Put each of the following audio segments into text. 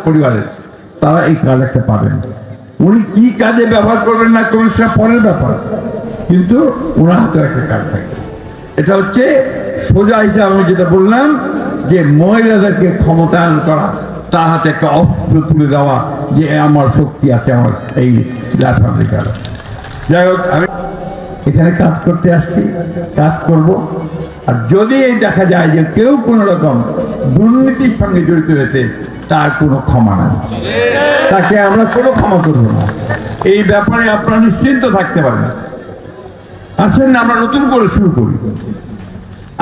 পরিবারের, তারা এই কার্ড একটা পাবেন। উনি কি কাজে ব্যবহার করবেন না করবেন সেটা পরের ব্যাপার, কিন্তু ওনার হাতে একটা কার্ড থাকে। এটা হচ্ছে সোজা হিসাবে আমি যেটা বললাম যে মহিলাদেরকে ক্ষমতায়ন করা, তার হাতে একটা অস্ত্র তুলে দেওয়া যে আমার শক্তি আছে, আমার এই লাইফ কার্ড। যাই হোক, আমি এখানে কাজ করতে আসছি, কাজ করব। আর যদি এই দেখা যায় যে কেউ কোনো রকম দুর্নীতির সঙ্গে জড়িত হয়েছে, তার কোনো ক্ষমা নাই, তাকে আমরা কোনো ক্ষমা করবো না। এই ব্যাপারে আপনারা নিশ্চিন্ত থাকতে পারেন। আসেন না আমরা নতুন করে শুরু করি।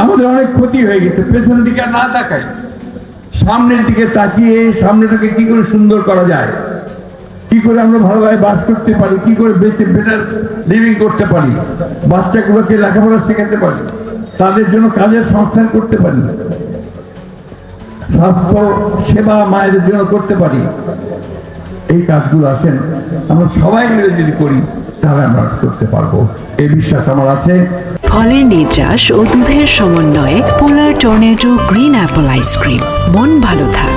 আমাদের অনেক ক্ষতি হয়ে গেছে, পেছন দিকে না তাকাই, সামনের দিকে তাকিয়ে সামনেটাকে কি করে সুন্দর করা যায়, কি করে আমরা ভালোভাবে বাস করতে পারি, কি করে বেঁচে বেটার লিভিং করতে পারি, বাচ্চাগুলোকে লেখাপড়া শেখাতে পারি, তাদের জন্য কাজের সংস্থান করতে পারি, স্বাস্থ্য সেবা মায়েদের জন্য করতে পারি। এই কাজগুলো আসেন আমরা সবাই মিলে যদি করি তাহলে আমরা করতে পারবো, এই বিশ্বাস আমার আছে। ফলের নির্যাস ও দুধের সমন্বয়ে পোলার টর্নেডো গ্রিন অ্যাপল আইসক্রিম। মন ভালো থাক।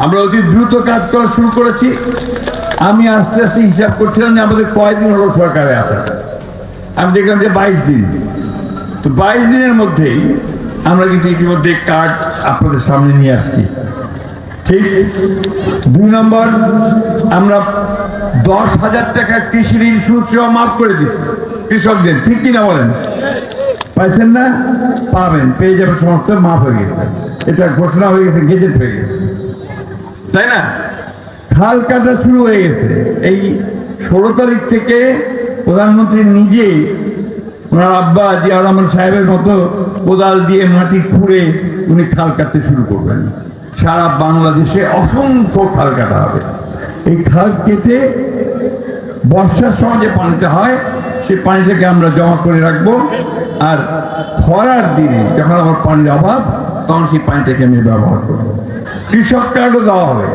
আমরা অতি দ্রুত কাজ করা শুরু করেছি। আমি আস্তে আস্তে হিসাব করছিলাম যে আমাদের কয়দিন হলো সরকারে আসা। আমি দেখলাম যে 22 দিন। তো 22 দিনের মধ্যেই আমরা কিন্তু ইতিমধ্যে কার্ড আপনাদের সামনে নিয়ে আসছি। ঠিক 2 নম্বর, আমরা 10,000 টাকা কৃষি ঋণ সুদ সহ মাফ করে দিচ্ছি কৃষকদের। ঠিক কিনা বলেন? পাইছেন না? পাবেন, পেয়ে যাবেন, সমস্ত মাফ হয়ে গেছে। এটা ঘোষণা হয়ে গেছে, গেজেট হয়ে গেছে, তাই না? খাল কাটা শুরু হয়ে গেছে। এই 16 তারিখ থেকে প্রধানমন্ত্রী নিজে ওনার আব্বা জিয়া রহমান সাহেবের মতো কোদাল দিয়ে মাটি খুঁড়ে উনি খাল কাটতে শুরু করবেন। সারা বাংলাদেশে অসংখ্য খাল কাটা হবে। এই খাল কেটে বর্ষার সময় যে পানিটা হয় সেই পানিটাকে আমরা জমা করে রাখবো, আর খরার দিনে যখন আমার পানির অভাব তখন সেই পানিটাকে আমি ব্যবহার করবো। কৃষক কার্ডও দেওয়া হবে,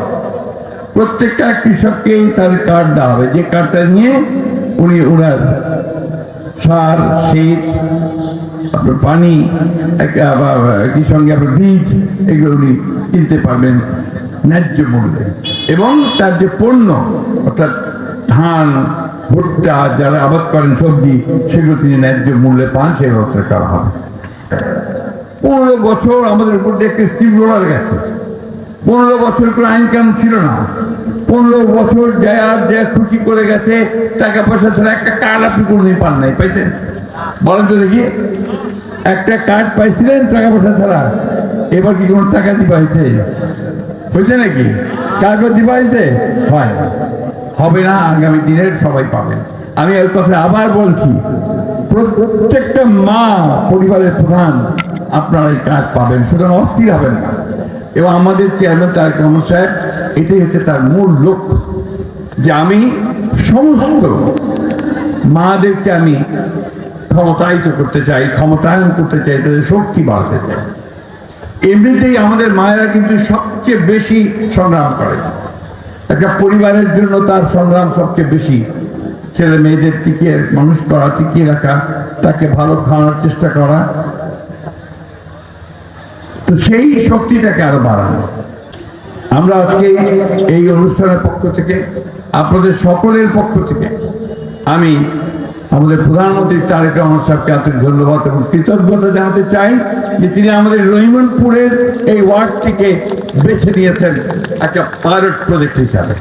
প্রত্যেকটা কৃষককেই তাদের কার্ড দেওয়া হবে, যে কার্ডটা নিয়ে উনি ওনার সার, সেচ, আপনার পানি, একই সঙ্গে আপনার বীজ, এগুলো উনি কিনতে পারবেন ন্যায্য মূল্যে। এবং তার যে পণ্য অর্থাৎ ধান, ভুট্টা যারা আবাদ করেন, সবজি, সেগুলো তিনি ন্যায্য মূল্যে পান, সেই ব্যবস্থা করা হবে। 15 বছর আমাদের উপর দিয়ে একটা স্টিম রোলার গেছে। 15 বছর কোনো আইন কানুন ছিল না। 15 বছর যা খুশি করে গেছে, টাকা পয়সা ছাড়া একটা কার্ড আপনি কোনোদিন পান নাই। পাইছেন? বলেন তো দেখি, একটা কার্ড পাইছিলেন টাকা পয়সা ছাড়া? এবার কি কোনো টাকা দিবা হয়েছে? হয়েছে নাকি? কাগজ দিবা হয়েছে? হয় না, হবে না। আগামী দিনের সবাই পাবেন। আমি এই কথা আবার বলছি, প্রত্যেকটা মা, পরিবারের প্রধান, আপনারা এই কার্ড পাবেন, সুতরাং অস্থির হবেন না। এবং আমাদের চেয়ারম্যান তারেক রহমান সাহেব, এটাই হচ্ছে তার মূল লক্ষ্য, যে আমি সমস্ত মাদেরকে আমি ক্ষমতায়িত করতে চাই, ক্ষমতায়ন করতে চাই, তাদের শক্তি বাড়াতে চাই। এমনিতেই আমাদের মায়েরা কিন্তু সবচেয়ে বেশি সংগ্রাম করে। একটা পরিবারের জন্য তার সংগ্রাম সবচেয়ে বেশি। ছেলে মেয়েদের টিকিয়ে মানুষ করা, টিকিয়ে রাখা, তাকে ভালো খাওয়ানোর চেষ্টা করা, তো সেই শক্তিটাকে আরো বাড়ানো। আমরা আজকে এই অনুষ্ঠানের পক্ষ থেকে, আপনাদের সকলের পক্ষ থেকে আমি আমাদের প্রধানমন্ত্রী তারেক রহমান সাহেবকে আন্তরিক ধন্যবাদ এবং কৃতজ্ঞতা জানাতে চাই যে তিনি আমাদের রহিমনপুরের এই ওয়ার্ড থেকে বেছে নিয়েছেন একটা পাইলট প্রজেক্ট হিসাবে।